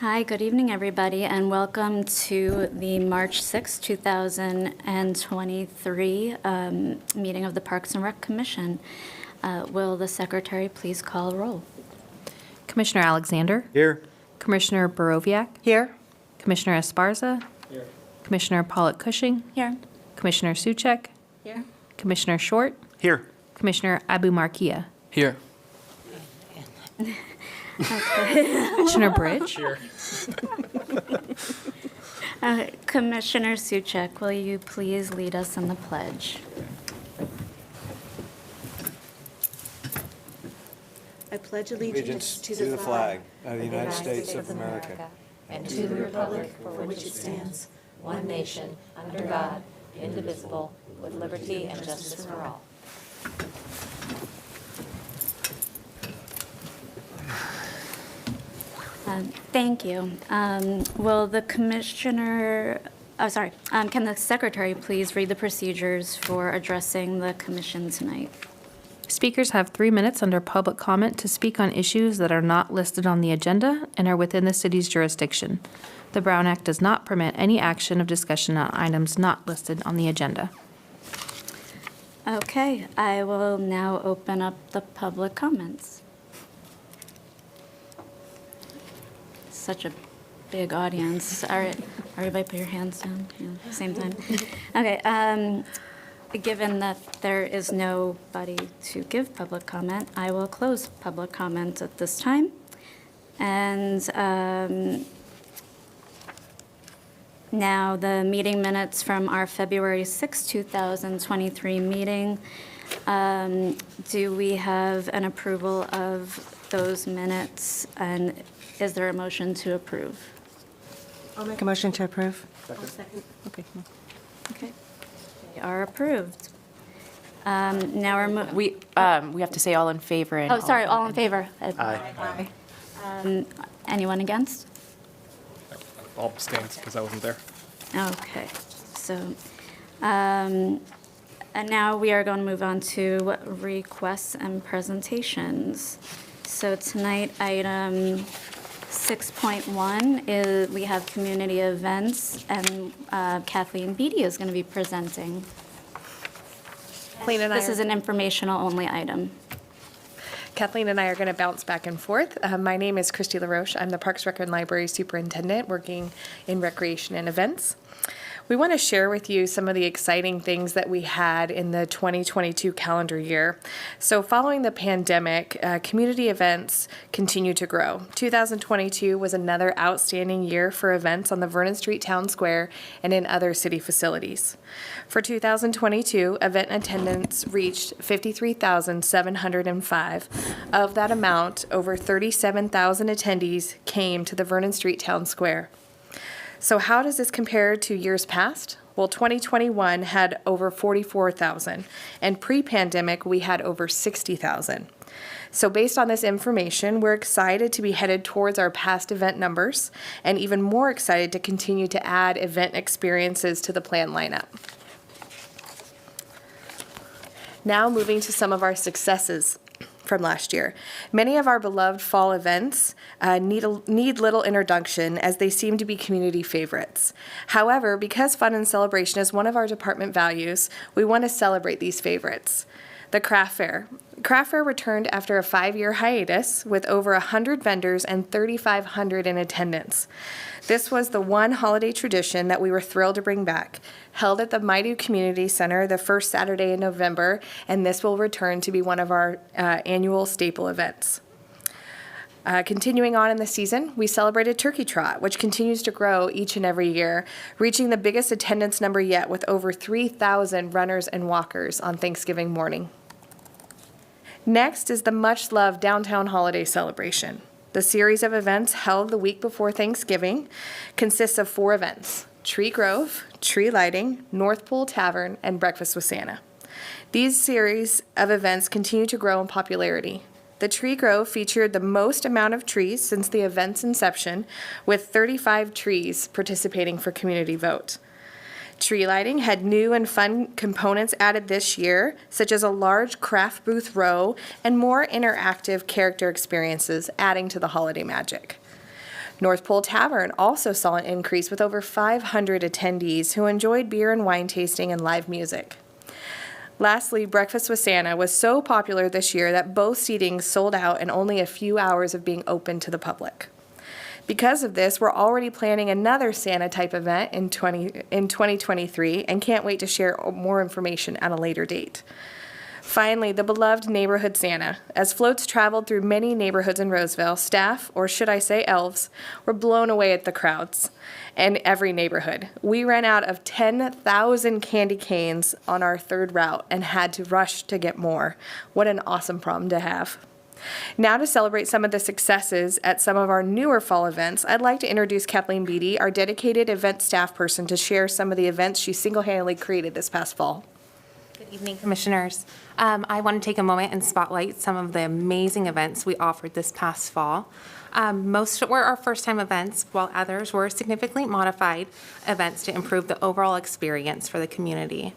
Hi, good evening, everybody, and welcome to the March 6, 2023 meeting of the Parks and Rec Commission. Will the secretary please call roll? Commissioner Alexander? Here. Commissioner Borowiak? Here. Commissioner Esparza? Here. Commissioner Pollock-Cushing? Here. Commissioner Suchek? Here. Commissioner Short? Here. Commissioner Abu-Markia? Here. Commissioner Bridge? Here. Commissioner Suchek, will you please lead us in the pledge? I pledge allegiance To the flag of the United States of America and to the republic for which it stands, one nation, under God, indivisible, with liberty and justice for all. Thank you. Will the commissioner, can the secretary please read the procedures for addressing the commission tonight? Speakers have 3 minutes under public comment to speak on issues that are not listed on the agenda and are within the city's jurisdiction. The Brown Act does not permit any action of discussion on items not listed on the agenda. Okay, I will now open up the public comments. Such a big audience. All right, everybody put your hands down, same time. Okay, given that there is nobody to give public comment, I will close public comment at this time. And now the meeting minutes from our February 6, 2023 meeting. Do we have an approval of those minutes? And is there a motion to approve? I'll make a motion to approve. Okay. Okay, they are approved. Now We have to say all in favor. And oh, sorry, all in favor? Aye. Anyone against? All abstains because I wasn't there. Okay, so, and now we are going to move on to requests and presentations. So tonight, item 6.1 is we have community events, and Kathleen Beatty is going to be presenting. This is an informational only item. Kathleen and I are going to bounce back and forth. My name is Christy LaRoche. I'm the Parks, Rec, and Library Superintendent working in recreation and events. We want to share with you some of the exciting things that we had in the 2022 calendar year. So following the pandemic, community events continue to grow. 2022 was another outstanding year for events on the Vernon Street Town Square and in other city facilities. For 2022, event attendance reached 53,705. Of that amount, over 37,000 attendees came to the Vernon Street Town Square. So how does this compare to years past? Well, 2021 had over 44,000, and pre-pandemic we had over 60,000. So based on this information, we're excited to be headed towards our past event numbers, and even more excited to continue to add event experiences to the plan lineup. Now moving to some of our successes from last year. Many of our beloved fall events need little introduction as they seem to be community favorites. However, because fun and celebration is one of our department values, we want to celebrate these favorites. The Craft Fair. Craft Fair returned after a 5-year hiatus with over 100 vendors and 3,500 in attendance. This was the one holiday tradition that we were thrilled to bring back. Held at the Maidu Community Center the first Saturday in November, and this will return to be one of our annual staple events. Continuing on in the season, we celebrated Turkey Trot, which continues to grow each and every year, reaching the biggest attendance number yet with over 3,000 runners and walkers on Thanksgiving morning. Next is the much-loved Downtown Holiday Celebration. The series of events held the week before Thanksgiving consists of 4 events: Tree Grove, Tree Lighting, North Pole Tavern, and Breakfast with Santa. These series of events continue to grow in popularity. The Tree Grove featured the most amount of trees since the event's inception, with 35 trees participating for community vote. Tree lighting had new and fun components added this year, such as a large craft booth row and more interactive character experiences, adding to the holiday magic. North Pole Tavern also saw an increase with over 500 attendees who enjoyed beer and wine tasting and live music. Lastly, Breakfast with Santa was so popular this year that both seatings sold out in only a few hours of being open to the public. Because of this, we're already planning another Santa-type event in 2023 and can't wait to share more information at a later date. Finally, the beloved Neighborhood Santa. As floats traveled through many neighborhoods in Roseville, staff, or should I say elves, were blown away at the crowds in every neighborhood. We ran out of 10,000 candy canes on our third route and had to rush to get more. What an awesome problem to have. Now to celebrate some of the successes at some of our newer fall events, I'd like to introduce Kathleen Beatty, our dedicated event staff person, to share some of the events she single-handedly created this past fall. Good evening, Commissioners. I want to take a moment and spotlight some of the amazing events we offered this past fall. Most were our first-time events, while others were significantly modified events to improve the overall experience for the community.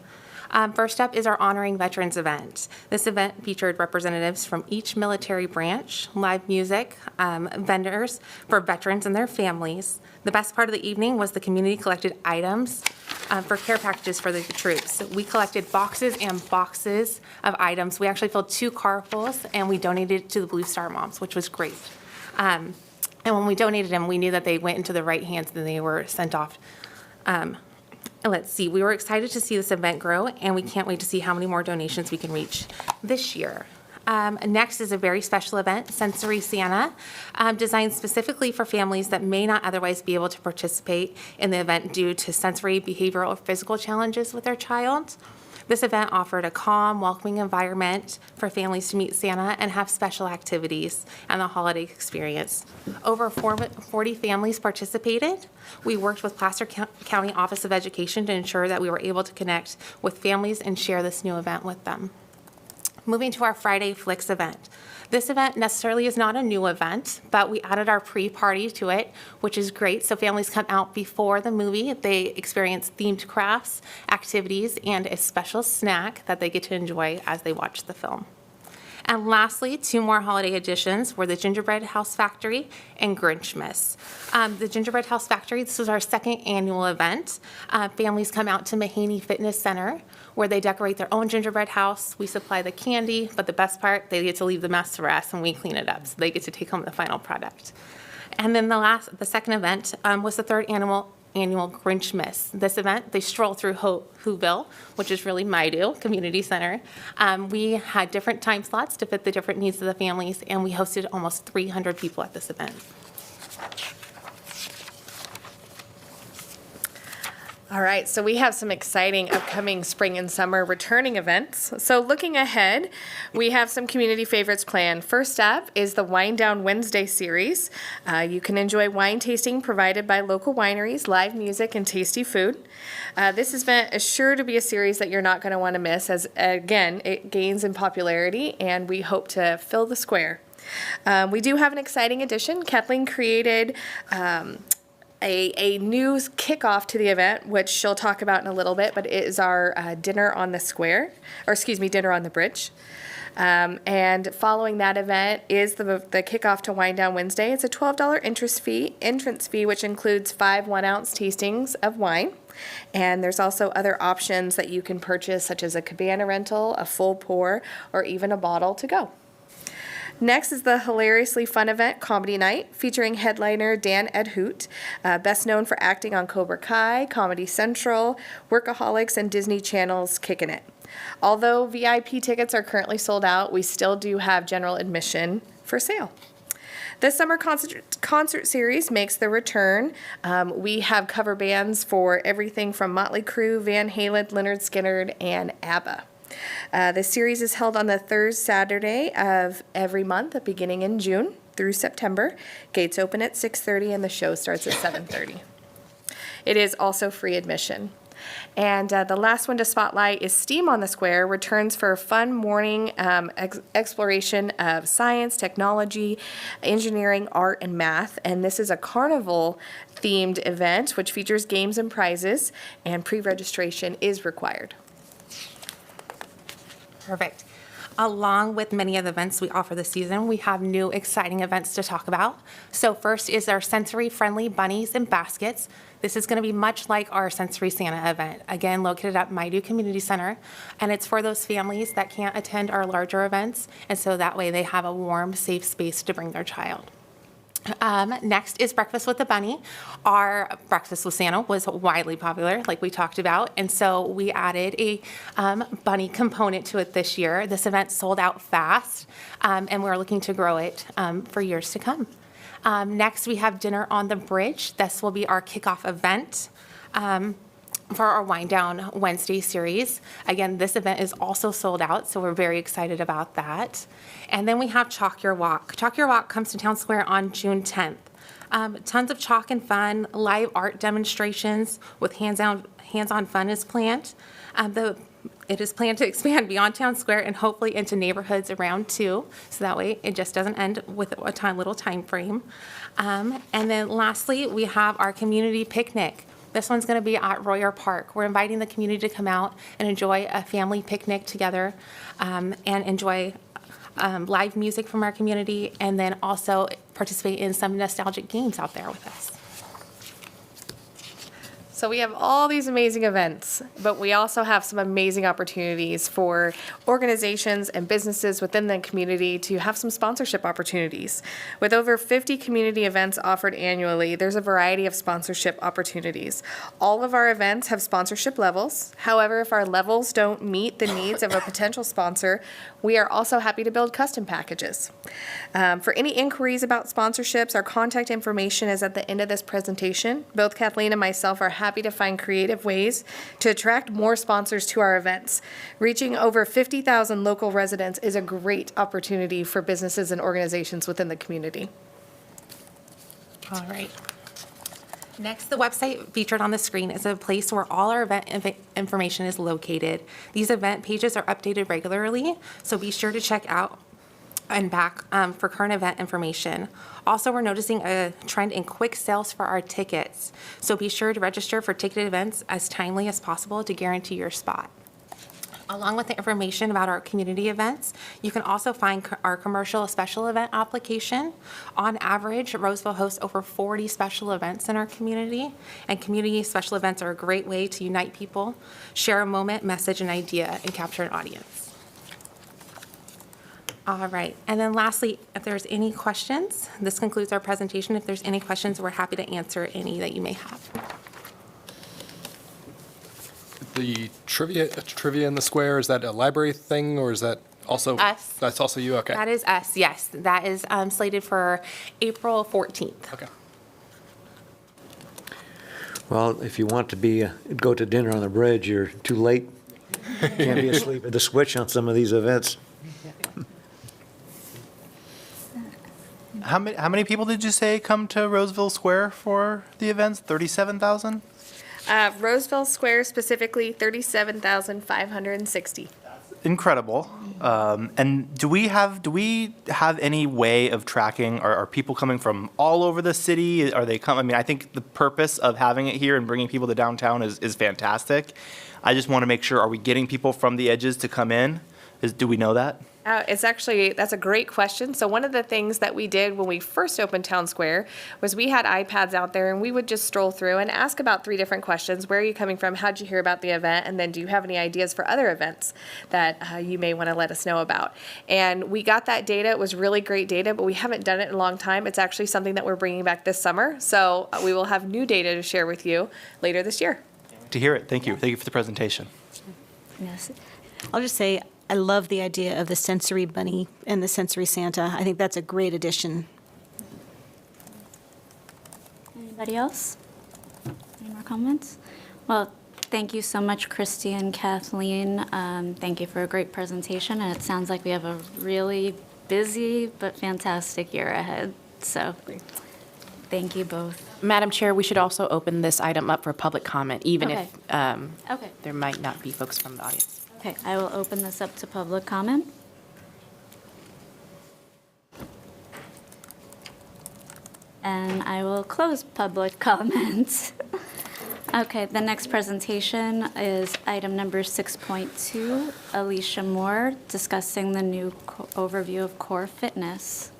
First up is our Honoring Veterans event. This event featured representatives from each military branch, live music, vendors for veterans and their families. The best part of the evening was the community collected items for care packages for the troops. We collected boxes and boxes of items. We actually filled 2 carfuls, and we donated it to the Blue Star Moms, which was great. And when we donated them, we knew that they went into the right hands and they were sent off. Let's see, we were excited to see this event grow, and we can't wait to see how many more donations we can reach this year. Next is a very special event, Sensory Santa, designed specifically for families that may not otherwise be able to participate in the event due to sensory, behavioral, or physical challenges with their child. This event offered a calm, welcoming environment for families to meet Santa and have special activities and the holiday experience. Over 40 families participated. We worked with Placer County Office of Education to ensure that we were able to connect with families and share this new event with them. Moving to our Friday Flicks event. This event necessarily is not a new event, but we added our pre-party to it, which is great. So families come out before the movie. They experience themed crafts, activities, and a special snack that they get to enjoy as they watch the film. And lastly, 2 more holiday additions were the Gingerbread House Factory and Grinchmas. The Gingerbread House Factory, this was our 2nd annual event. Families come out to Mahaney Fitness Center where they decorate their own gingerbread house. We supply the candy, but the best part, they get to leave the mess to us and we clean it up. So they get to take home the final product. And then the second event was the 3rd annual Grinchmas. This event, they stroll through Whoville, which is really Maidu Community Center. We had different time slots to fit the different needs of the families, and we hosted almost 300 people at this event. All right, so we have some exciting upcoming spring and summer returning events. So looking ahead, we have some community favorites planned. First up is the Wine Down Wednesday series. You can enjoy wine tasting provided by local wineries, live music, and tasty food. This event is sure to be a series that you're not going to want to miss as, again, it gains in popularity, and we hope to fill the square. We do have an exciting addition. Kathleen created a new kickoff to the event, which she'll talk about in a little bit, but it is our dinner on the square, or excuse me, dinner on the bridge. And following that event is the kickoff to Wine Down Wednesday. It's a $12 entrance fee, which includes 5 1-ounce tastings of wine. And there's also other options that you can purchase, such as a cabana rental, a full pour, or even a bottle to go. Next is the hilariously fun event, Comedy Night, featuring headliner Dan Edhoot, best known for acting on Cobra Kai, Comedy Central, Workaholics, and Disney Channel's Kickin' It. Although VIP tickets are currently sold out, we still do have general admission for sale. This summer concert series makes the return. We have cover bands for everything from Motley Crue, Van Halen, Lynyrd Skynyrd, and ABBA. The series is held on the 3rd Saturday of every month, beginning in June through September. Gates open at 6:30 and the show starts at 7:30. It is also free admission. And the last one to spotlight is Steam on the Square, returns for a fun morning exploration of science, technology, engineering, art, and math. And this is a carnival-themed event which features games and prizes, and pre-registration is required. Perfect. Along with many of the events we offer this season, we have new exciting events to talk about. So first is our sensory-friendly bunnies and baskets. This is going to be much like our Sensory Santa event, again, located at Maidu Community Center. And it's for those families that can't attend our larger events, and so that way they have a warm, safe space to bring their child. Next is Breakfast with the Bunny. Our Breakfast with Santa was widely popular, like we talked about, and so we added a bunny component to it this year. This event sold out fast, and we're looking to grow it for years to come. Next, we have Dinner on the Bridge. This will be our kickoff event for our Wind Down Wednesday series. Again, this event is also sold out, so we're very excited about that. And then we have Chalk Your Walk. Chalk Your Walk comes to Town Square on June 10th. Tons of chalk and fun, live art demonstrations with hands-on fun is planned. It is planned to expand beyond Town Square and hopefully into neighborhoods around too, so that way it just doesn't end with a little time frame. And then lastly, we have our community picnic. This one's going to be at Royer Park. We're inviting the community to come out and enjoy a family picnic together and enjoy live music from our community, and then also participate in some nostalgic games out there with us. So we have all these amazing events, but we also have some amazing opportunities for organizations and businesses within the community to have some sponsorship opportunities. With over 50 community events offered annually, there's a variety of sponsorship opportunities. All of our events have sponsorship levels. However, if our levels don't meet the needs of a potential sponsor, we are also happy to build custom packages. For any inquiries about sponsorships, our contact information is at the end of this presentation. Both Kathleen and myself are happy to find creative ways to attract more sponsors to our events. Reaching over 50,000 local residents is a great opportunity for businesses and organizations within the community. All right. Next, the website featured on the screen is a place where all our event information is located. These event pages are updated regularly, so be sure to check out and back for current event information. Also, we're noticing a trend in quick sales for our tickets, so be sure to register for ticketed events as timely as possible to guarantee your spot. Along with the information about our community events, you can also find our commercial special event application. On average, Roseville hosts over 40 special events in our community, and community special events are a great way to unite people, share a moment, message, an idea, and capture an audience. All right, and then lastly, if there's any questions, this concludes our presentation. If there's any questions, we're happy to answer any that you may have. The trivia in the square, is that a library thing, or is that also? Us. That's also you, okay. That is us, yes. That is slated for April 14th. Okay. Well, if you want to go to Dinner on the Bridge, you're too late. Can't be asleep at the switch on some of these events. How many people did you say come to Roseville Square for the events? 37,000? Roseville Square specifically, 37,560. Incredible. And do we have any way of tracking? Are people coming from all over the city? Are they I mean, I think the purpose of having it here and bringing people to downtown is fantastic. I just want to make sure, are we getting people from the edges to come in? Do we know that? That's a great question. So one of the things that we did when we first opened Town Square was we had iPads out there, and we would just stroll through and ask about 3 different questions. Where are you coming from? How'd you hear about the event? And then do you have any ideas for other events that you may want to let us know about? And we got that data. It was really great data, but we haven't done it in a long time. It's actually something that we're bringing back this summer. So we will have new data to share with you later this year. To hear it. Thank you. Thank you for the presentation. Yes. I'll just say, I love the idea of the sensory bunny and the sensory Santa. I think that's a great addition. Anybody else? Any more comments? Well, thank you so much, Christy and Kathleen. Thank you for a great presentation, and it sounds like we have a really busy but fantastic year ahead. So thank you both. Madam Chair, we should also open this item up for public comment, even Okay. if there might not be folks from the audience. Okay, I will open this up to public comment. And I will close public comment. Okay, the next presentation is item number 6.2, Alicia Moore, discussing the new overview of core fitness.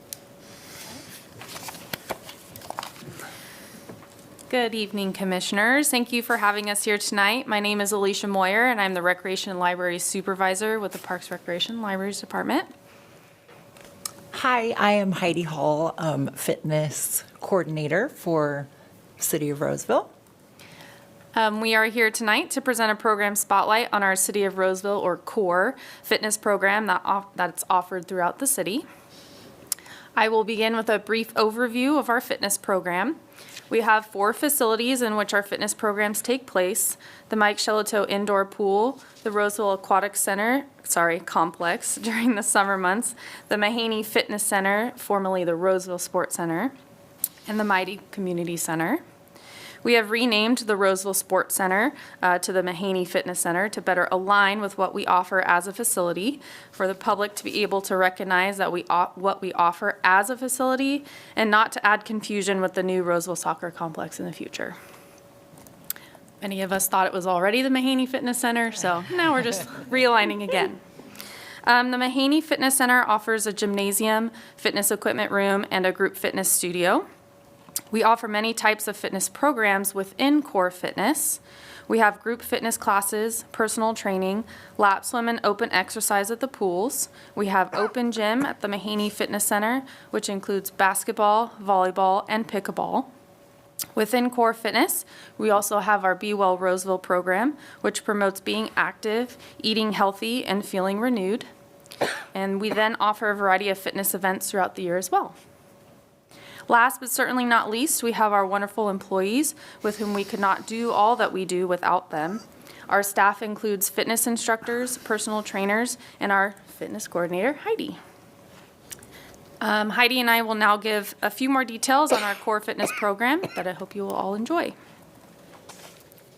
Good evening, Commissioners. Thank you for having us here tonight. My name is Alicia Moyer, and I'm the Recreation and Library Supervisor with the Parks, Recreation, and Libraries Department. Hi, I am Heidi Hall, Fitness Coordinator for City of Roseville. We are here tonight to present a program spotlight on our City of Roseville, or CORE, fitness program that's offered throughout the city. I will begin with a brief overview of our fitness program. We have 4 facilities in which our fitness programs take place: the Mike Shelato Indoor Pool, the Roseville Aquatic Complex during the summer months, the Mahaney Fitness Center, formerly the Roseville Sports Center, and the Mighty Community Center. We have renamed the Roseville Sports Center to the Mahaney Fitness Center to better align with what we offer as a facility, for the public to be able to recognize that what we offer as a facility, and not to add confusion with the new Roseville Soccer Complex in the future. Many of us thought it was already the Mahaney Fitness Center, so now we're just realigning again. The Mahaney Fitness Center offers a gymnasium, fitness equipment room, and a group fitness studio. We offer many types of fitness programs within Core Fitness. We have group fitness classes, personal training, lap swim and open exercise at the pools. We have open gym at the Mahaney Fitness Center, which includes basketball, volleyball, and pickleball. Within Core Fitness, we also have our Be Well Roseville program, which promotes being active, eating healthy, and feeling renewed. And we then offer a variety of fitness events throughout the year as well. Last but certainly not least, we have our wonderful employees with whom we could not do all that we do without them. Our staff includes fitness instructors, personal trainers, and our fitness coordinator, Heidi. Heidi and I will now give a few more details on our core fitness program that I hope you will all enjoy.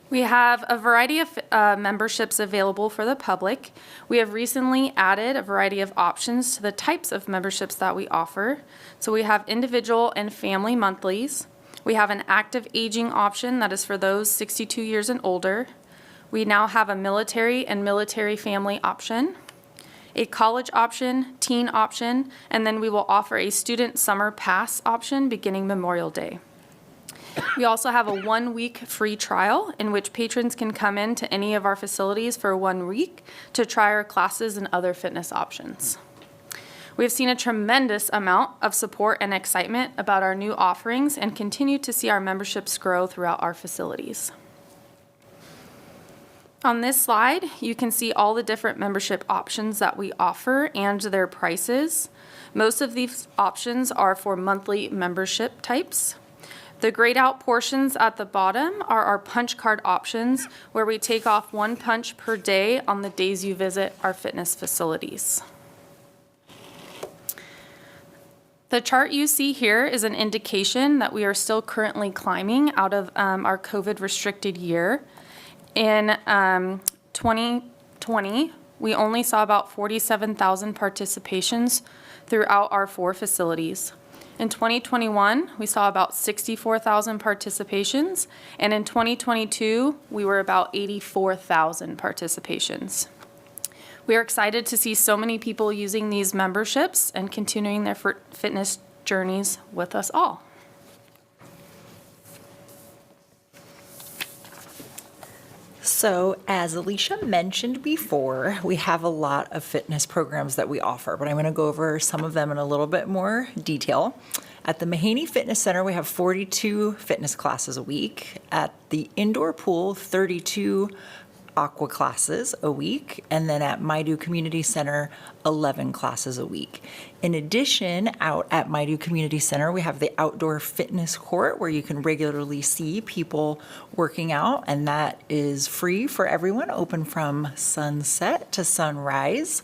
We have a variety of memberships available for the public. We have recently added a variety of options to the types of memberships that we offer. So we have individual and family monthlies. We have an active aging option that is for those 62 years and older. We now have a military and military family option, a college option, teen option, and then we will offer a student summer pass option beginning Memorial Day. We also have a 1-week free trial in which patrons can come in to any of our facilities for 1 week to try our classes and other fitness options. We have seen a tremendous amount of support and excitement about our new offerings and continue to see our memberships grow throughout our facilities. On this slide, you can see all the different membership options that we offer and their prices. Most of these options are for monthly membership types. The grayed out portions at the bottom are our punch card options, where we take off 1 punch per day on the days you visit our fitness facilities. The chart you see here is an indication that we are still currently climbing out of our COVID restricted year. In 2020, we only saw about 47,000 participations throughout our 4 facilities. In 2021, we saw about 64,000 participations, and in 2022, we were about 84,000 participations. We are excited to see so many people using these memberships and continuing their fitness journeys with us all. So, as Alicia mentioned before, we have a lot of fitness programs that we offer, but I'm going to go over some of them in a little bit more detail. At the Mahaney Fitness Center, we have 42 fitness classes a week. At the indoor pool, 32 aqua classes a week, and then at Maidu Community Center, 11 classes a week. In addition, out at Maidu Community Center, we have the outdoor fitness court where you can regularly see people working out, and that is free for everyone, open from sunset to sunrise.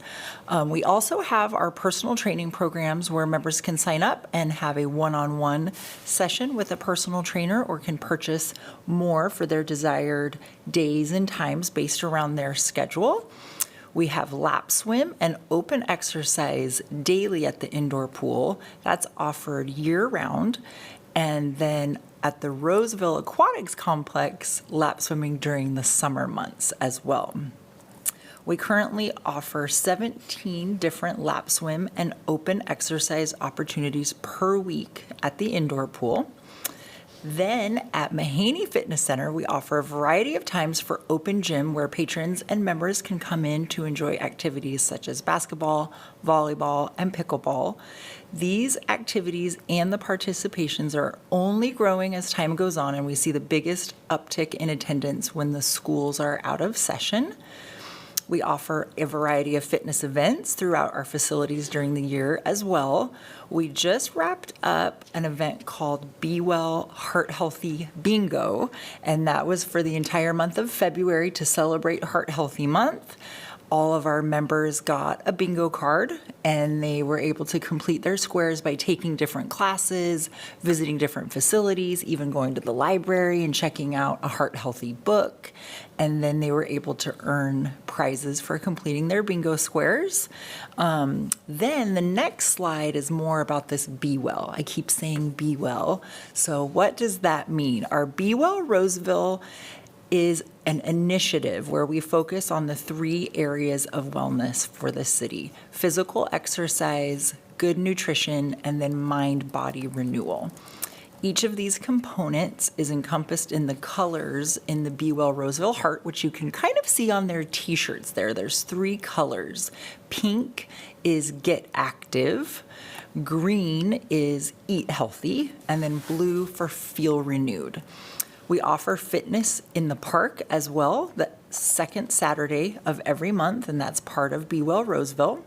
We also have our personal training programs where members can sign up and have a one-on-one session with a personal trainer, or can purchase more for their desired days and times based around their schedule. We have lap swim and open exercise daily at the indoor pool. That's offered year-round. And then at the Roseville Aquatics Complex lap swimming during the summer months as well. We currently offer 17 different lap swim and open exercise opportunities per week at the indoor pool. Then at Mahaney Fitness Center, we offer a variety of times for open gym where patrons and members can come in to enjoy activities such as basketball, volleyball, and pickleball. These activities and the participations are only growing as time goes on, and we see the biggest uptick in attendance when the schools are out of session. We offer a variety of fitness events throughout our facilities during the year as well. We just wrapped up an event called Be Well, Heart Healthy Bingo, and that was for the entire month of February to celebrate Heart Healthy Month. All of our members got a bingo card, and they were able to complete their squares by taking different classes, visiting different facilities, even going to the library and checking out a heart healthy book. And then they were able to earn prizes for completing their bingo squares. Then the next slide is more about this Be Well. I keep saying Be Well. So what does that mean? Our Be Well Roseville is an initiative where we focus on the 3 areas of wellness for the city: physical exercise, good nutrition, and then mind-body renewal. Each of these components is encompassed in the colors in the Be Well Roseville heart, which you can kind of see on their t-shirts there. There's 3 colors. Pink is get active, green is eat healthy, and then blue for feel renewed. We offer fitness in the park as well, the second Saturday of every month, and that's part of Be Well Roseville.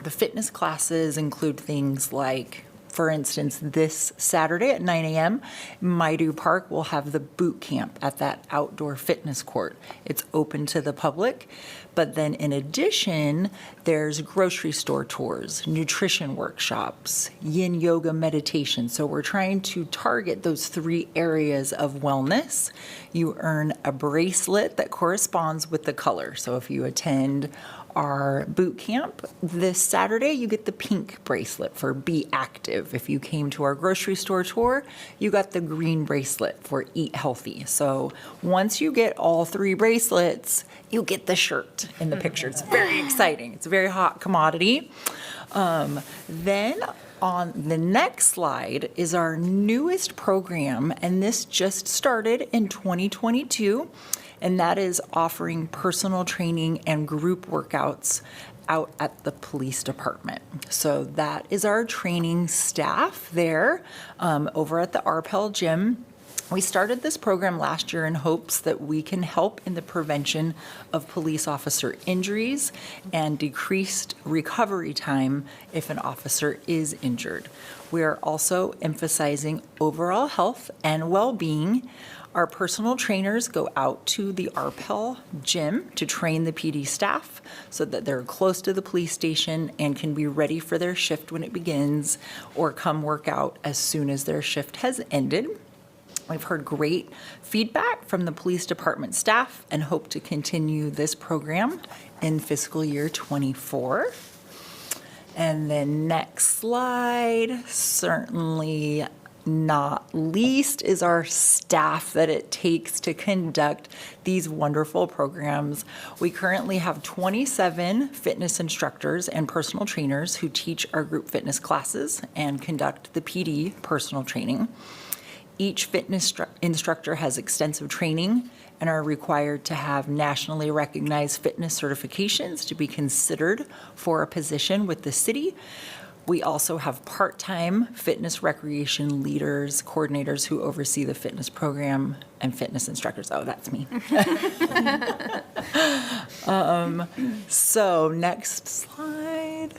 The fitness classes include things like, for instance, this Saturday at 9 a.m., Maidu Park will have the boot camp at that outdoor fitness court. It's open to the public, but then in addition, there's grocery store tours, nutrition workshops, yin yoga meditation. So we're trying to target those 3 areas of wellness. You earn a bracelet that corresponds with the color. So if you attend our boot camp this Saturday, you get the pink bracelet for Be Active. If you came to our grocery store tour, you got the green bracelet for Eat Healthy. So once you get all 3 bracelets, you get the shirt in the picture. It's very exciting. It's a very hot commodity. Then on the next slide is our newest program, and this just started in 2022. And that is offering personal training and group workouts out at the police department. So that is our training staff there over at the Arpel Gym. We started this program last year in hopes that we can help in the prevention of police officer injuries and decreased recovery time if an officer is injured. We are also emphasizing overall health and well-being. Our personal trainers go out to the Arpel Gym to train the PD staff so that they're close to the police station and can be ready for their shift when it begins or come work out as soon as their shift has ended. We've heard great feedback from the police department staff and hope to continue this program in fiscal year '24. And then next slide, certainly not least, is our staff that it takes to conduct these wonderful programs. We currently have 27 fitness instructors and personal trainers who teach our group fitness classes and conduct the PD personal training. Each fitness instructor has extensive training and are required to have nationally recognized fitness certifications to be considered for a position with the city. We also have part-time fitness recreation leaders, coordinators who oversee the fitness program, and fitness instructors. Oh, that's me. So next slide.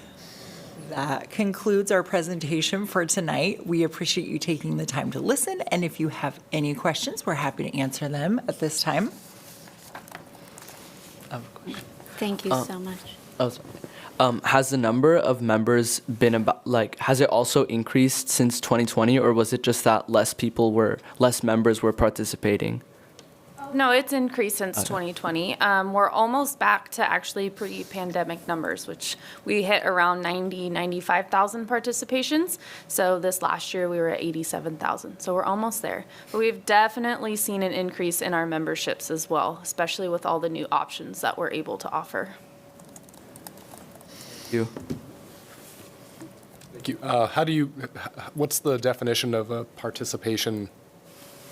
That concludes our presentation for tonight. We appreciate you taking the time to listen, and if you have any questions, we're happy to answer them at this time. Thank you so much. Oh, sorry. Has the number of members been about, has it also increased since 2020, or was it just that less members were participating? No, it's increased since 2020. We're almost back to actually pre-pandemic numbers, which we hit around 95,000 participations. So this last year, we were at 87,000. So we're almost there. But we've definitely seen an increase in our memberships as well, especially with all the new options that we're able to offer. Thank you. Thank you. What's the definition of a participation?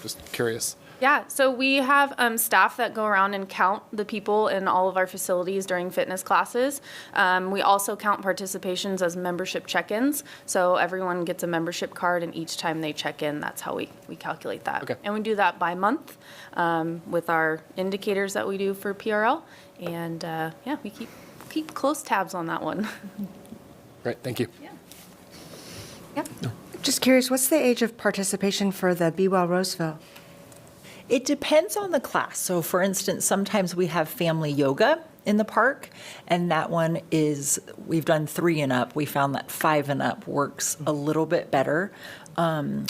Just curious. Yeah, so we have staff that go around and count the people in all of our facilities during fitness classes. We also count participations as membership check-ins. So everyone gets a membership card, and each time they check in, that's how we calculate that. Okay. And we do that by month with our indicators that we do for PRL. And yeah, we keep close tabs on that one. Great, thank you. Just curious, what's the age of participation for the Be Well Roseville? It depends on the class. So for instance, sometimes we have family yoga in the park, and that one is, we've done 3 and up. We found that 5 and up works a little bit better.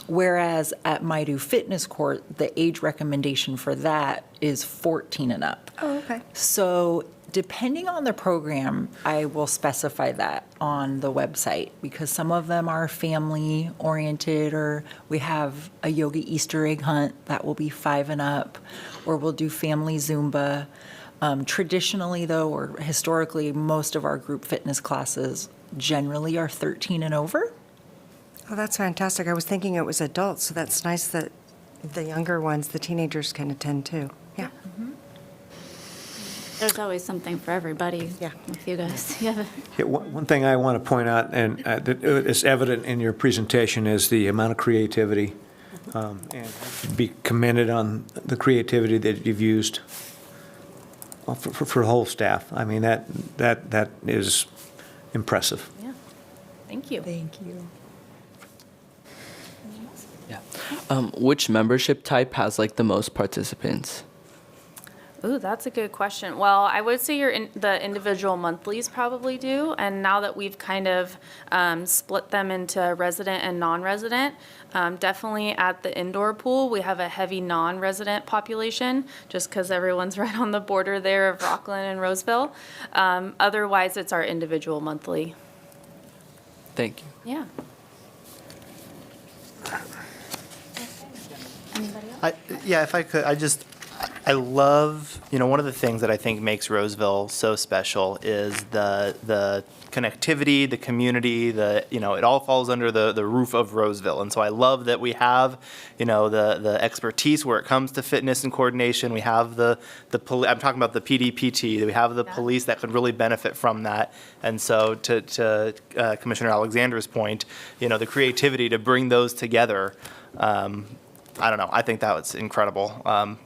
Whereas at Maidu Fitness Court, the age recommendation for that is 14 and up. Oh, okay. So depending on the program, I will specify that on the website, because some of them are family oriented, or we have a yoga Easter egg hunt that will be 5 and up, or we'll do family Zumba. Traditionally though, or historically, most of our group fitness classes generally are 13 and over. Oh, that's fantastic. I was thinking it was adults, so that's nice that the younger ones, the teenagers, can attend too. Yeah. There's always something for everybody. Yeah. With you guys. Yeah. Yeah, one thing I want to point out, and that is evident in your presentation, is the amount of creativity. And be commended on the creativity that you've used for the whole staff. I mean, that is impressive. Yeah. Thank you. Thank you. Yeah. Which membership type has like the most participants? Ooh, that's a good question. Well, I would say the individual monthlies probably do, and now that we've kind of split them into resident and non-resident, definitely at the indoor pool, we have a heavy non-resident population, just because everyone's right on the border there of Rockland and Roseville. Otherwise, it's our individual monthly. Thank you. Yeah. Yeah, if I could, I love, one of the things that I think makes Roseville so special is the connectivity, the community, it all falls under the roof of Roseville. And so I love that we have, the expertise where it comes to fitness and coordination. We have I'm talking about the PDPT, we have the police that could really benefit from that. And so to Commissioner Alexander's point, the creativity to bring those together, I don't know, I think that was incredible.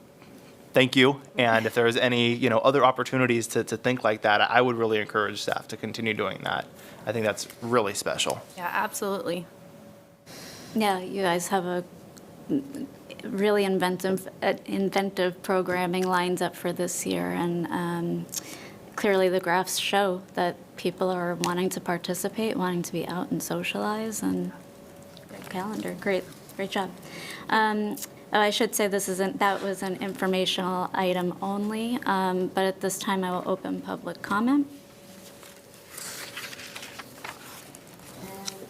Thank you. And if there's any, other opportunities to think like that, I would really encourage staff to continue doing that. I think that's really special. Yeah, absolutely. Yeah, you guys have a really inventive programming lines up for this year, and clearly the graphs show that people are wanting to participate, wanting to be out and socialize, and great calendar. Great job. I should say that was an informational item only, but at this time I will open public comment.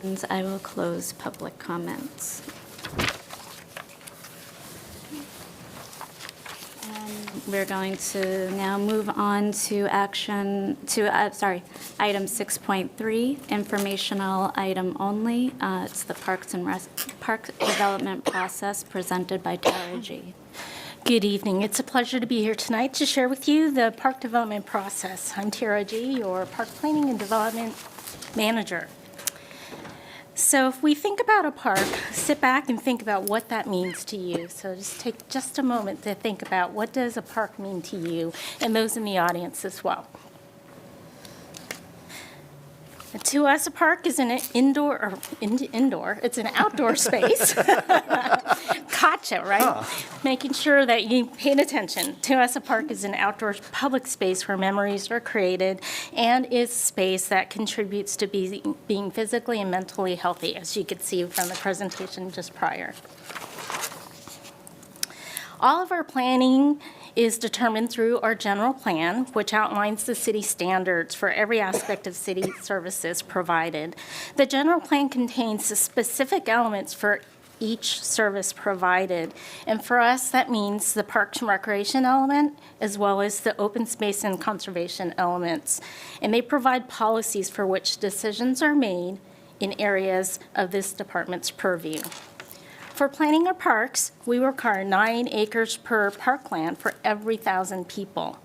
And I will close public comments. And we're going to now move on to item 6.3, informational item only. It's the Park Development Process presented by Tara G. Good evening. It's a pleasure to be here tonight to share with you the park development process. I'm Tara G., your Park Planning and Development Manager. So if we think about a park, sit back and think about what that means to you. So just take just a moment to think about what does a park mean to you, and those in the audience as well. To us, a park is an indoor, it's an outdoor space. Gotcha, right? Huh. Making sure that you paid attention. To us, a park is an outdoor public space where memories are created and is space that contributes to being physically and mentally healthy, as you could see from the presentation just prior. All of our planning is determined through our general plan, which outlines the city standards for every aspect of city services provided. The general plan contains the specific elements for each service provided. And for us, that means the parks and recreation element, as well as the open space and conservation elements. And they provide policies for which decisions are made in areas of this department's purview. For planning our parks, we require 9 acres per parkland for every 1,000 people.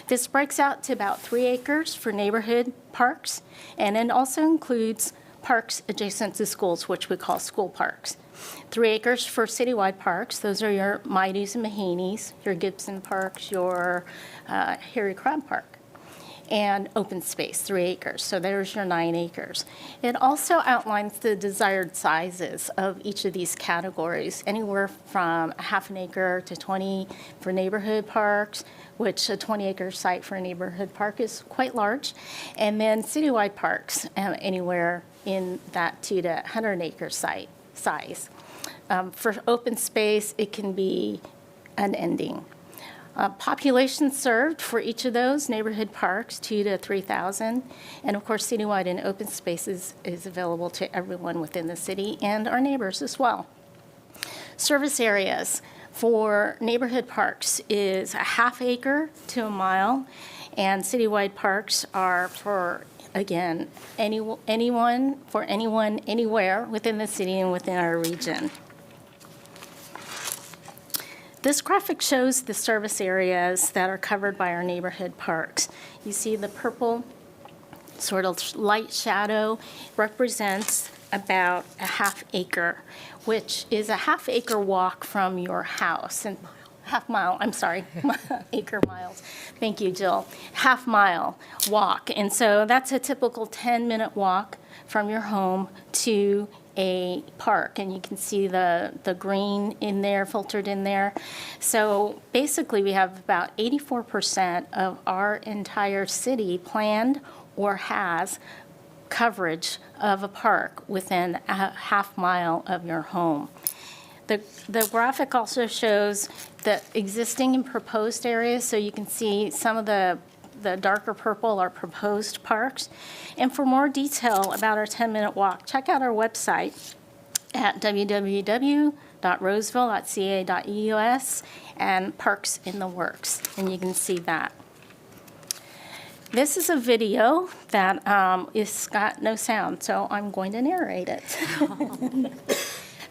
This breaks out to about 3 acres for neighborhood parks, and it also includes parks adjacent to schools, which we call school parks. 3 acres for citywide parks. Those are your Mides and Mahaney's, your Gibson Parks, your Harry Crabb Park. And open space, 3 acres. So there's your 9 acres. It also outlines the desired sizes of each of these categories, anywhere from a half an acre to 20 for neighborhood parks, which a 20-acre site for a neighborhood park is quite large. And then citywide parks, anywhere in that 2 to 100-acre site size. For open space, it can be unending. Population served for each of those neighborhood parks, 2,000 to 3,000. And of course, citywide and open spaces is available to everyone within the city and our neighbors as well. Service areas for neighborhood parks is a half acre to a mile, and citywide parks are for, again, anyone, anywhere within the city and within our region. This graphic shows the service areas that are covered by our neighborhood parks. You see the purple sort of light shadow represents about a half acre, which is a half acre walk from your house. And half mile, I'm sorry, acre miles. Thank you, Jill. Half mile walk. And so that's a typical 10-minute walk from your home to a park, and you can see the green in there, filtered in there. So basically we have about 84% of our entire city planned or has coverage of a park within a half mile of your home. The graphic also shows the existing and proposed areas, so you can see some of the darker purple are proposed parks. And for more detail about our 10-minute walk, check out our website at www.roseville.ca.us and Parks in the Works, and you can see that. This is a video that is got no sound, so I'm going to narrate it.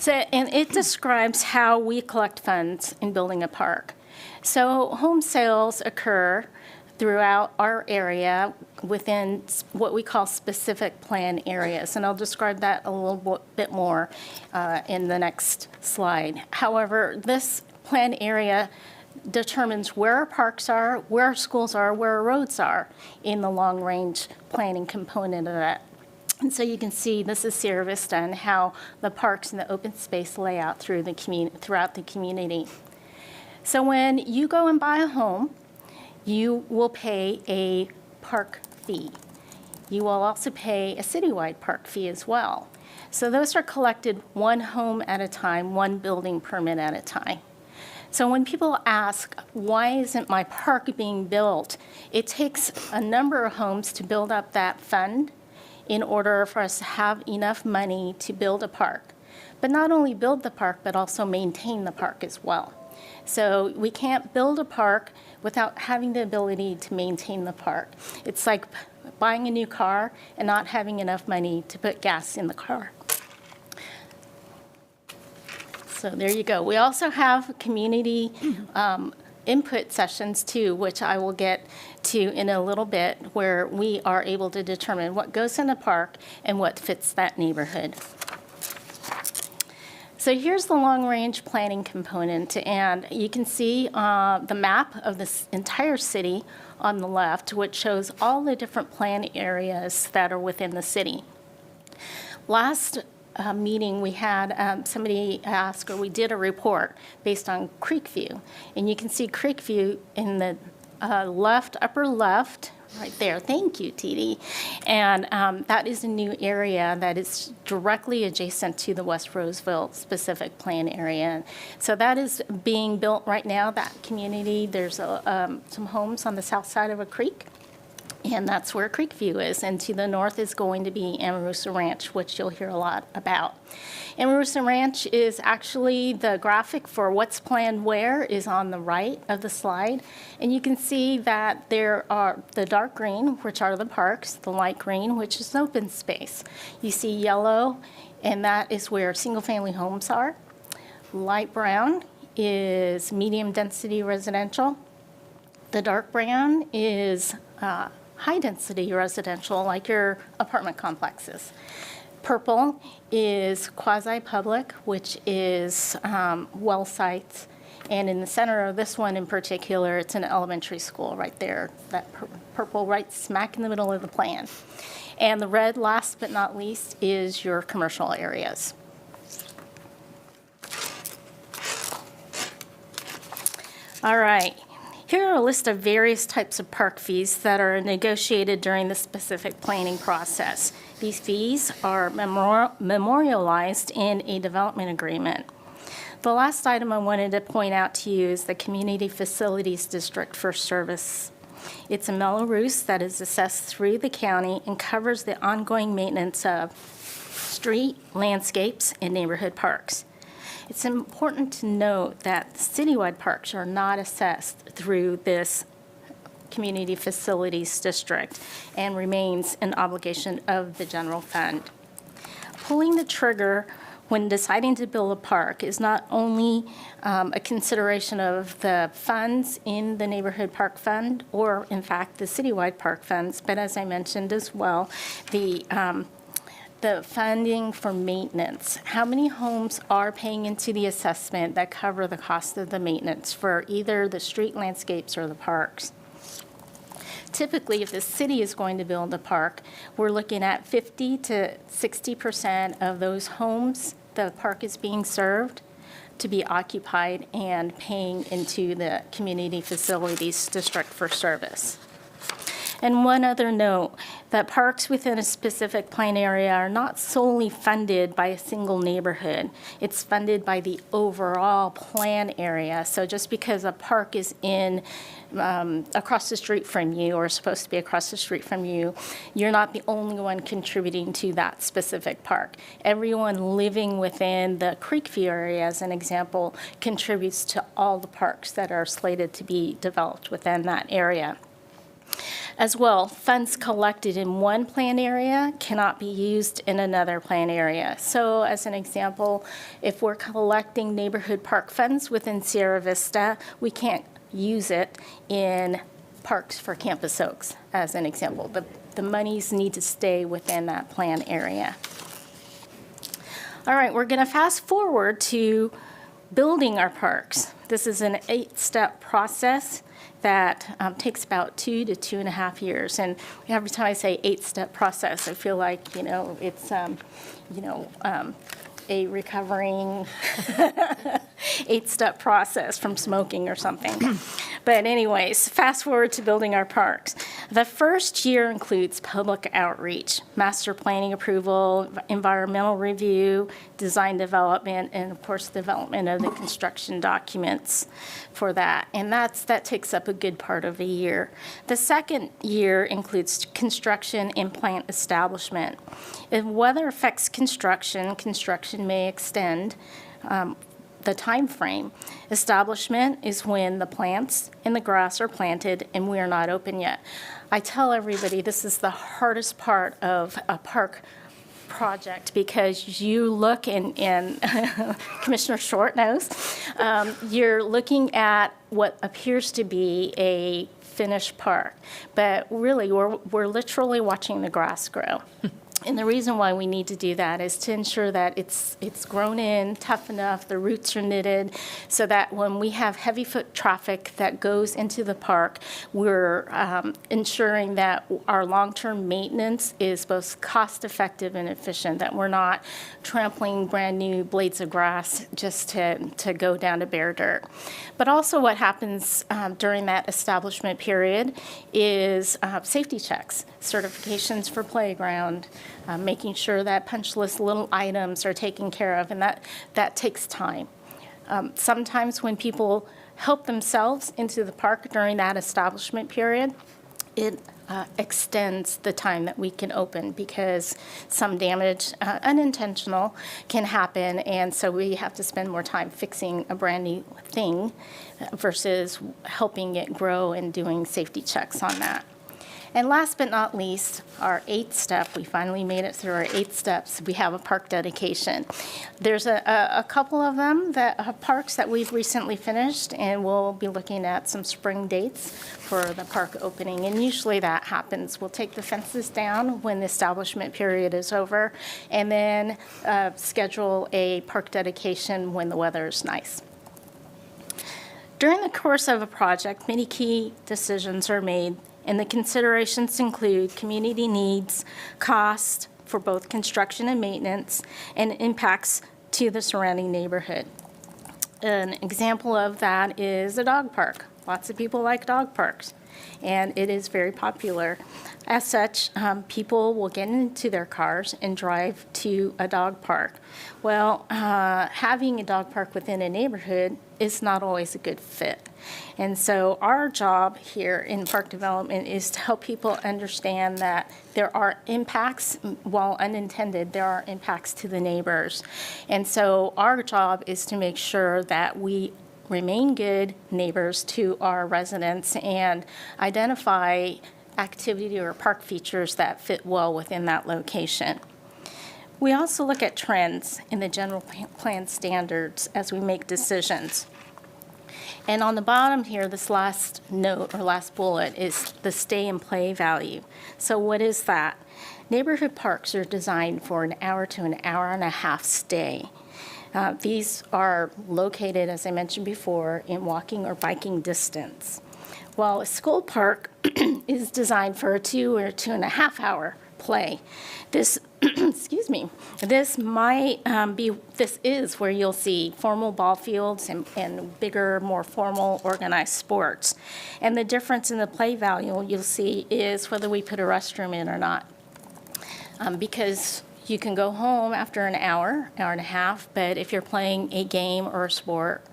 And it describes how we collect funds in building a park. So home sales occur throughout our area within what we call specific plan areas. And I'll describe that a little bit more in the next slide. However, this plan area determines where our parks are, where our schools are, where our roads are in the long-range planning component of that. And so you can see this is Sierra Vista and how the parks and the open space lay out through the throughout the community. So when you go and buy a home, you will pay a park fee. You will also pay a citywide park fee as well. So those are collected one home at a time, one building permit at a time. So when people ask, why isn't my park being built? It takes a number of homes to build up that fund in order for us to have enough money to build a park. But not only build the park, but also maintain the park as well. So we can't build a park without having the ability to maintain the park. It's like buying a new car and not having enough money to put gas in the car. So there you go. We also have community input sessions too, which I will get to in a little bit, where we are able to determine what goes in a park and what fits that neighborhood. So here's the long-range planning component, and you can see the map of this entire city on the left, which shows all the different plan areas that are within the city. Last meeting, we had somebody ask, or we did a report based on Creekview, and you can see Creekview in the upper left Right there. Thank you, Titi. And that is a new area that is directly adjacent to the West Roseville specific plan area. So that is being built right now, that community. There's some homes on the south side of a creek. And that's where Creekview is. And to the north is going to be Amarusa Ranch, which you'll hear a lot about. Amarusa Ranch is actually the graphic for what's planned where is on the right of the slide. And you can see that there are the dark green, which are the parks, the light green, which is open space. You see yellow, and that is where single-family homes are. Light brown is medium-density residential. The dark brown is high-density residential, like your apartment complexes. Purple is quasi-public, which is well sites. And in the center of this one in particular, it's an elementary school right there, that purple right smack in the middle of the plan. And the red, last but not least, is your commercial areas. All right. Here are a list of various types of park fees that are negotiated during the specific planning process. These fees are memorialized in a development agreement. The last item I wanted to point out to you is the Community Facilities District for Service. It's a Mello-Roos that is assessed through the county and covers the ongoing maintenance of street, landscapes, and neighborhood parks. It's important to note that citywide parks are not assessed through this Community Facilities District and remains an obligation of the general fund. Pulling the trigger when deciding to build a park is not only a consideration of the funds in the Neighborhood Park Fund or, in fact, the citywide park funds, but as I mentioned as well, the funding for maintenance. How many homes are paying into the assessment that cover the cost of the maintenance for either the street landscapes or the parks? Typically, if the city is going to build a park, we're looking at 50 to 60% of those homes the park is being served to be occupied and paying into the Community Facilities District for Service. And one other note, that parks within a specific plan area are not solely funded by a single neighborhood. It's funded by the overall plan area. So just because a park is in across the street from you or supposed to be across the street from you, you're not the only one contributing to that specific park. Everyone living within the Creekview area, as an example, contributes to all the parks that are slated to be developed within that area. As well, funds collected in one plan area cannot be used in another plan area. So as an example, if we're collecting neighborhood park funds within Sierra Vista, we can't use it in parks for Campus Oaks, as an example. The monies need to stay within that plan area. All right, we're going to fast forward to building our parks. This is an 8-step process that takes about 2 to 2.5 years. And every time I say 8-step process, I feel like, it's, a recovering 8-step process from smoking or something. But anyways, fast forward to building our parks. The first year includes public outreach, master planning approval, environmental review, design development, and of course, development of the construction documents for that. And that takes up a good part of a year. The second year includes construction and plant establishment. If weather affects construction may extend the time frame. Establishment is when the plants and the grass are planted and we are not open yet. I tell everybody this is the hardest part of a park project because you look and Commissioner Short knows, you're looking at what appears to be a finished park, but really we're literally watching the grass grow. And the reason why we need to do that is to ensure that it's grown in, tough enough, the roots are knitted, so that when we have heavy foot traffic that goes into the park, we're ensuring that our long-term maintenance is both cost-effective and efficient, that we're not trampling brand-new blades of grass just to go down to bare dirt. But also what happens during that establishment period is safety checks, certifications for playground, making sure that punch list little items are taken care of, and that takes time. Sometimes when people help themselves into the park during that establishment period, it extends the time that we can open because some damage, unintentional, can happen, and so we have to spend more time fixing a brand new thing versus helping it grow and doing safety checks on that. And last but not least, our 8th step, we finally made it through our 8 steps. We have a park dedication. There's a couple of them that are parks that we've recently finished, and we'll be looking at some spring dates for the park opening. And usually that happens. We'll take the fences down when the establishment period is over, and then schedule a park dedication when the weather is nice. During the course of a project, many key decisions are made, and the considerations include community needs, cost for both construction and maintenance, and impacts to the surrounding neighborhood. An example of that is a dog park. Lots of people like dog parks, and it is very popular. As such, people will get into their cars and drive to a dog park. Well, having a dog park within a neighborhood is not always a good fit. And so our job here in park development is to help people understand that there are impacts, while unintended, there are impacts to the neighbors. And so our job is to make sure that we remain good neighbors to our residents and identify activity or park features that fit well within that location. We also look at trends in the general plan standards as we make decisions. And on the bottom here, this last note or last bullet is the stay and play value. So what is that? Neighborhood parks are designed for an hour to an hour and a half stay. These are located, as I mentioned before, in walking or biking distance. While a school park is designed for a 2 or 2.5 hour play. This, excuse me, this might this is where you'll see formal ball fields and bigger, more formal organized sports. And the difference in the play value you'll see is whether we put a restroom in or not. Because you can go home after an hour, hour and a half, but if you're playing a game or a sport,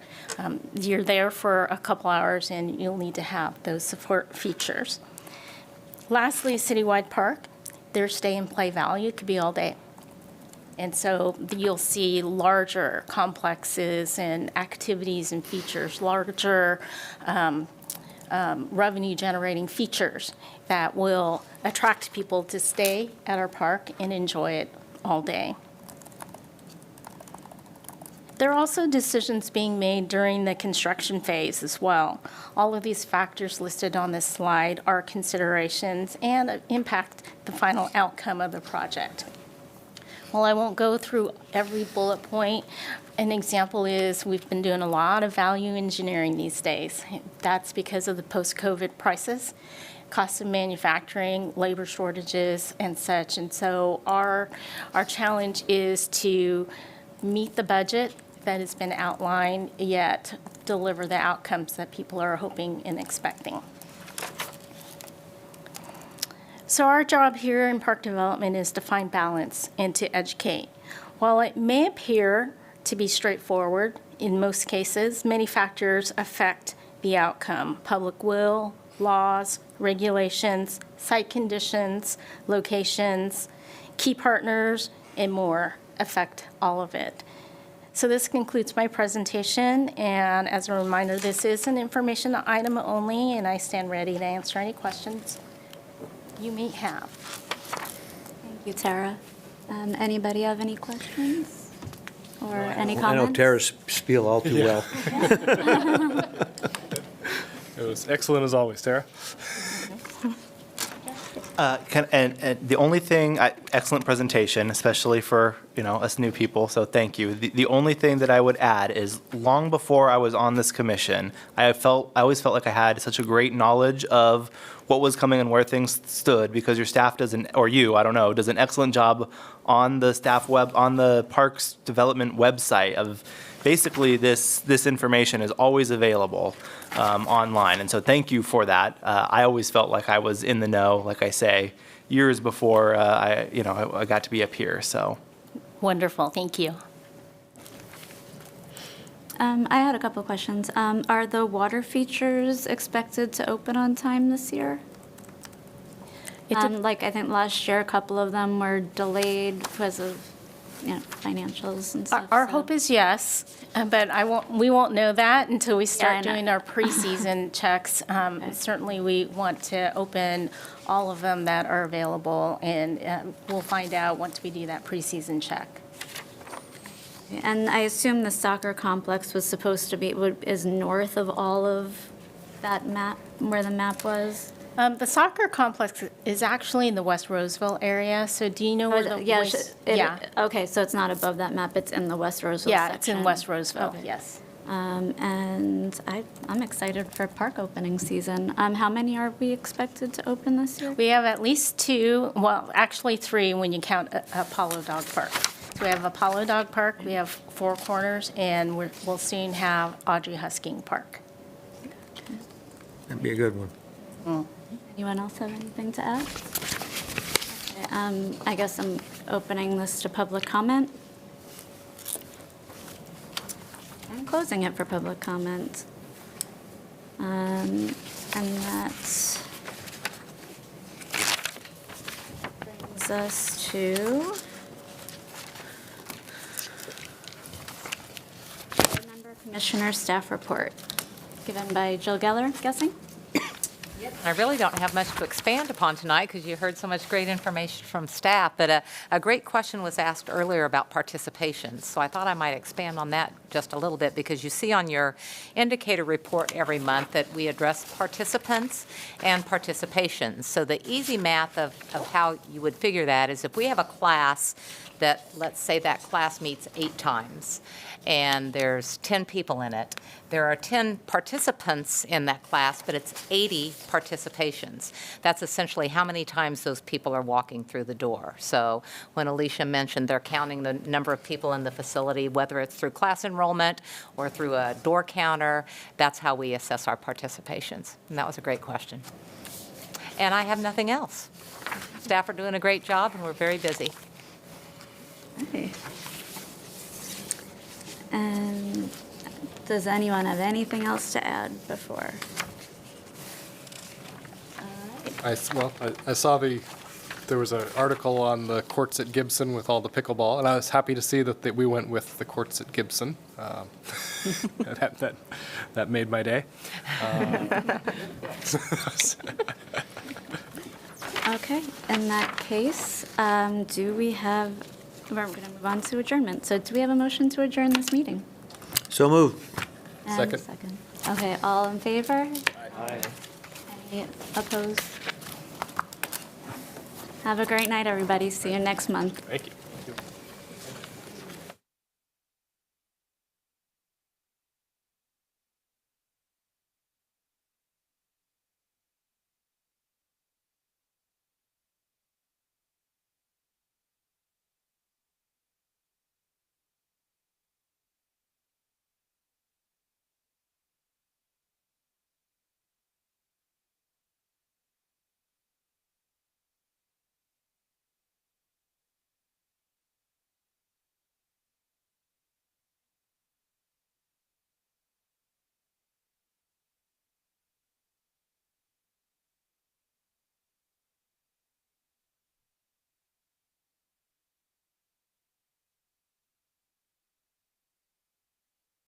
you're there for a couple hours and you'll need to have those support features. Lastly, a citywide park, their stay and play value could be all day. And so you'll see larger complexes and activities and features, larger revenue generating features that will attract people to stay at our park and enjoy it all day. There are also decisions being made during the construction phase as well. All of these factors listed on this slide are considerations and impact the final outcome of the project. While I won't go through every bullet point, an example is we've been doing a lot of value engineering these days. That's because of the post-COVID prices, cost of manufacturing, labor shortages, and such. And so our challenge is to meet the budget that has been outlined, yet deliver the outcomes that people are hoping and expecting. So our job here in park development is to find balance and to educate. While it may appear to be straightforward, in most cases, many factors affect the outcome. Public will, laws, regulations, site conditions, locations, key partners, and more affect all of it. So this concludes my presentation, and as a reminder, this is an information item only, and I stand ready to answer any questions you may have. Thank you, Tara. Anybody have any questions or any comments? I know Tara's spiel all too well. It was excellent as always, Tara. And the only thing, excellent presentation, especially for, us new people, so thank you. The only thing that I would add is long before I was on this commission, I always felt like I had such a great knowledge of what was coming and where things stood, because your staff does does an excellent job on the Parks Development website of basically this information is always available online. And so thank you for that. I always felt like I was in the know, like I say, years before I got to be up here, so. Wonderful, thank you. I had a couple questions. Are the water features expected to open on time this year? I think last year, a couple of them were delayed because of, financials and stuff. Our hope is yes, but we won't know that until we start I know. doing our preseason checks. Certainly, we want to open all of them that are available, and we'll find out once we do that preseason check. And I assume the soccer complex was supposed to be, is north of all of that map, where the map was? The soccer complex is actually in the West Roseville area, so do you know where the Yeah, boys? okay, so it's not above that map, it's in the West Roseville section. Yeah, it's in West Roseville, Okay. yes. And I'm excited for park opening season. How many are we expected to open this year? We have at least 2, well, actually 3 when you count Apollo Dog Park. So we have Apollo Dog Park, we have Four Corners, and we'll soon have Audrey Husking Park. That'd be a good one. Anyone else have anything to add? Okay, I guess I'm opening this to public comment. I'm closing it for public comment. And that brings us to Board Member Commissioner Staff Report, given by Jill Geller, guessing? I really don't have much to expand upon tonight because you heard so much great information from staff, but a great question was asked earlier about participation. So I thought I might expand on that just a little bit, because you see on your indicator report every month that we address participants and participations. So the easy math of how you would figure that is if we have a class that, let's say that class meets 8 times, and there's 10 people in it. There are 10 participants in that class, but it's 80 participations. That's essentially how many times those people are walking through the door. So when Alicia mentioned they're counting the number of people in the facility, whether it's through class enrollment or through a door counter, that's how we assess our participations. And that was a great question. And I have nothing else. Staff are doing a great job, and we're very busy. Okay. And does anyone have anything else to add before? I saw there was an article on the courts at Gibson with all the pickleball, and I was happy to see that we went with the courts at Gibson. That made my day. Okay, in that case, we're going to move on to adjournment. So do we have a motion to adjourn this meeting? So moved. And second. Okay, all in favor? Aye. Any opposed? Have a great night, everybody. See you next month. Thank you.